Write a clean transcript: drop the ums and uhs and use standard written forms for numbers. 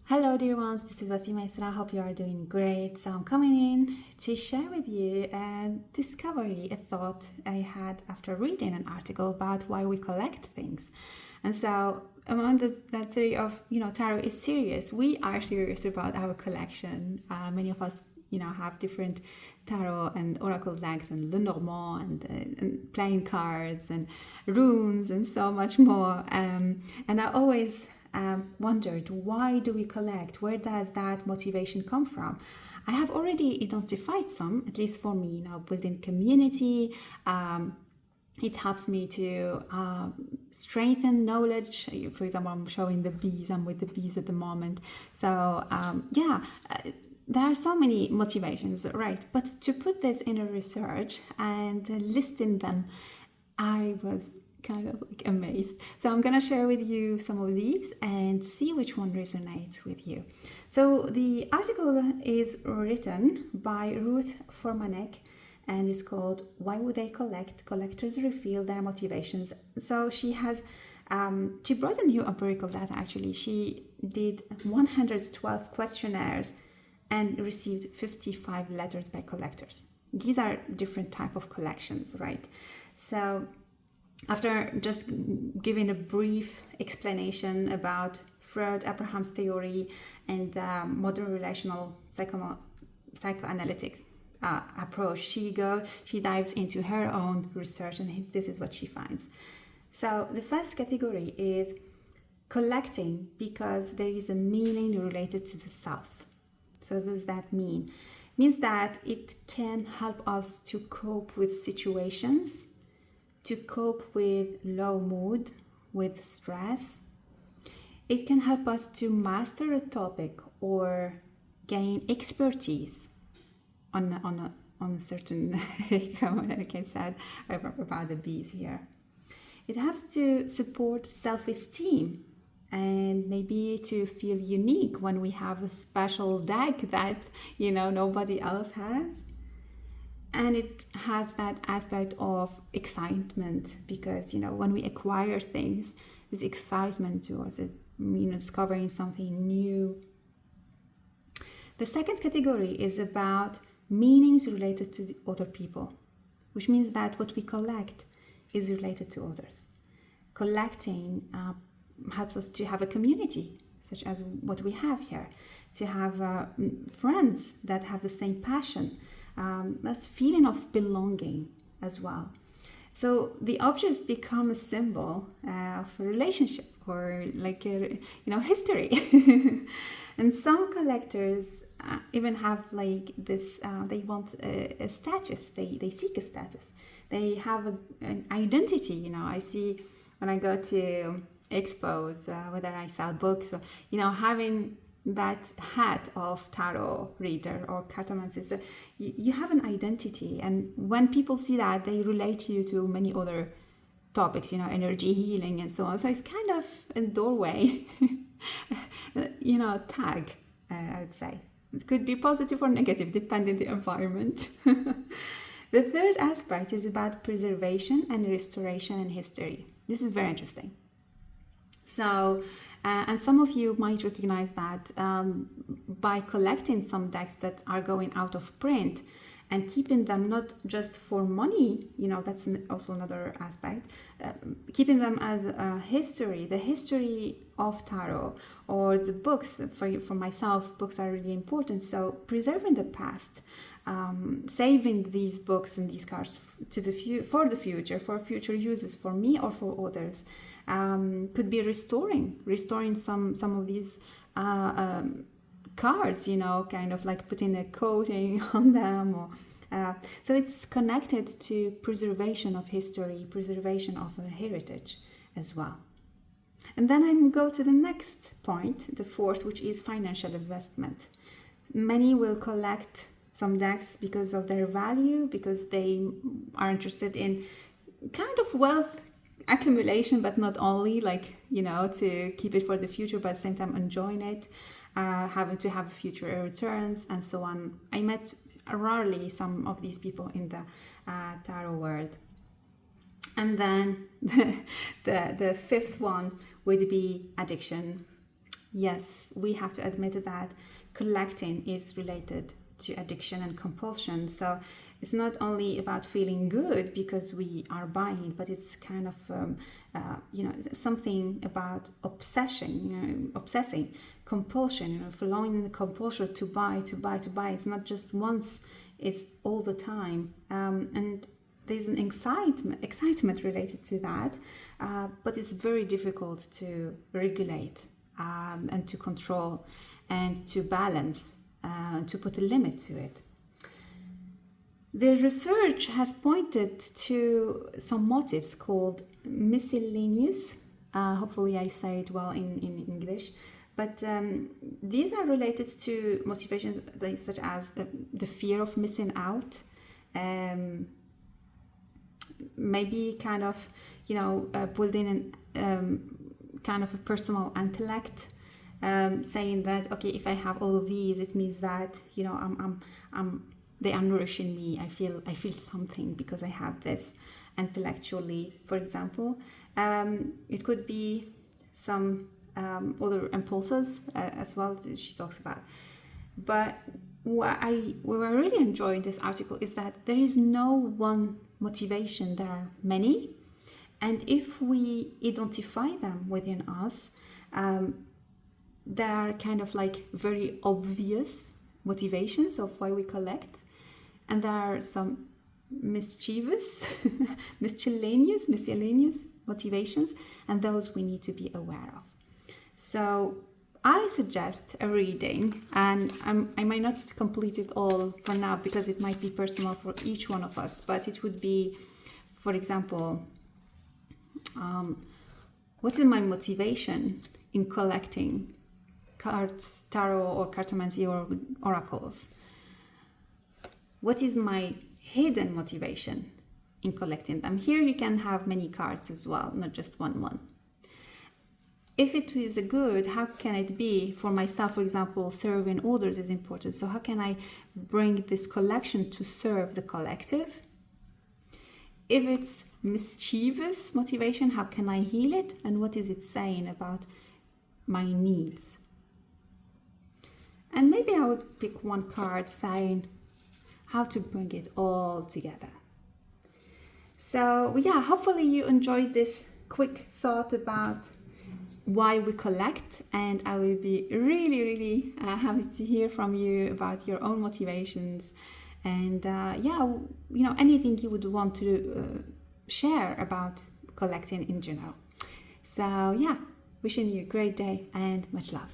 Hello dear ones, this is Ouassima Issrae. I hope you are doing great. So I'm coming in to share with you a discovery, a thought I had after reading an article about why we collect things. And so among that theory of, tarot is serious. We are serious about our collection. Many of us, have different tarot and oracle decks and Lenormand and playing cards and runes and so much more. And I always wondered, why do we collect? Where does that motivation come from? I have already identified some, at least for me, building community. It helps me to strengthen knowledge. For example, I'm showing the bees. I'm with the bees at the moment. So there are so many motivations, right? But to put this in a research and listing them, I was kind of amazed. So I'm gonna share with you some of these and see which one resonates with you. So the article is written by Ruth Formanek and it's called "Why Would They Collect? Collectors Reveal Their Motivations." So she has she brought a new empirical data. Actually, she did 112 questionnaires and received 55 letters by collectors. These are different type of collections, right? So after just giving a brief explanation about Freud, Abraham's theory, and the modern relational psychoanalytic approach, she dives into her own research, and this is what she finds. So the first category is collecting because there is a meaning related to the self. So what does that mean? It means that it can help us to cope with situations, to cope with low mood, with stress. It can help us to master a topic or gain expertise on a certain like I said about the bees here. It helps to support self-esteem and maybe to feel unique when we have a special deck that nobody else has. And it has that aspect of excitement because, when we acquire things, there's excitement to us, discovering something new. The second category is about meanings related to other people, which means that what we collect is related to others. Collecting helps us to have a community, such as what we have here, to have friends that have the same passion. That feeling of belonging as well. So the objects become a symbol of a relationship or like history. And some collectors even have like this, they want a status, they seek a status. They have an identity, I see when I go to expos, whether I sell books or, having that hat of tarot reader or cartomancy. So you have an identity, and when people see that, they relate you to many other topics, energy healing and so on. So it's kind of a doorway, tag, I would say. It could be positive or negative, depending on the environment. The third aspect is about preservation and restoration and history. This is very interesting. So and some of you might recognize that by collecting some decks that are going out of print and keeping them not just for money, that's also another aspect, keeping them as a history, the history of tarot, or the books. For myself, books are really important. So preserving the past, saving these books and these cards for the future, for future uses, for me or for others. Could be restoring some of these cards, kind of like putting a coating on them, or so it's connected to preservation of history, preservation of a heritage as well. And then I go to the next point, the fourth, which is financial investment. Many will collect some decks because of their value, because they are interested in kind of wealth accumulation, but not only, to keep it for the future, but at the same time enjoying it, having to have future returns and so on. I met rarely some of these people in the tarot world. And then the fifth one would be addiction. yes, we have to admit that collecting is related to addiction and compulsion. So it's not only about feeling good because we are buying, but it's kind of something about obsession, obsessing, compulsion, following the compulsion to buy. It's not just once, it's all the time, and there's an excitement related to that, but it's very difficult to regulate and to control and to balance, to put a limit to it. The research has pointed to some motives called miscellaneous. Hopefully I say it well in English. But these are related to motivations such as the fear of missing out, maybe kind of, building kind of a personal intellect, saying that, okay, if I have all of these, it means that, they are nourishing me. I feel something because I have this intellectually, for example. It could be some other impulses as well that she talks about. But what I really enjoy in this article is that there is no one motivation. There are many, and if we identify them within us, there are kind of like very obvious motivations of why we collect, and there are some mischievous, miscellaneous motivations, and those we need to be aware of. So I suggest a reading, and I might not complete it all for now because it might be personal for each one of us, but it would be, for example, what is my motivation in collecting cards, tarot or cartomancy or oracles? What is my hidden motivation in collecting them? Here you can have many cards as well, not just one. If it is a good, how can it be for myself? For example, serving others is important. So how can I bring this collection to serve the collective? If it's mischievous motivation, how can I heal it? And what is it saying about my needs? And maybe I would pick one card saying how to bring it all together. So yeah, hopefully you enjoyed this quick thought about why we collect, and I will be really happy to hear from you about your own motivations, and anything you would want to share about collecting in general. So yeah, wishing you a great day and much love.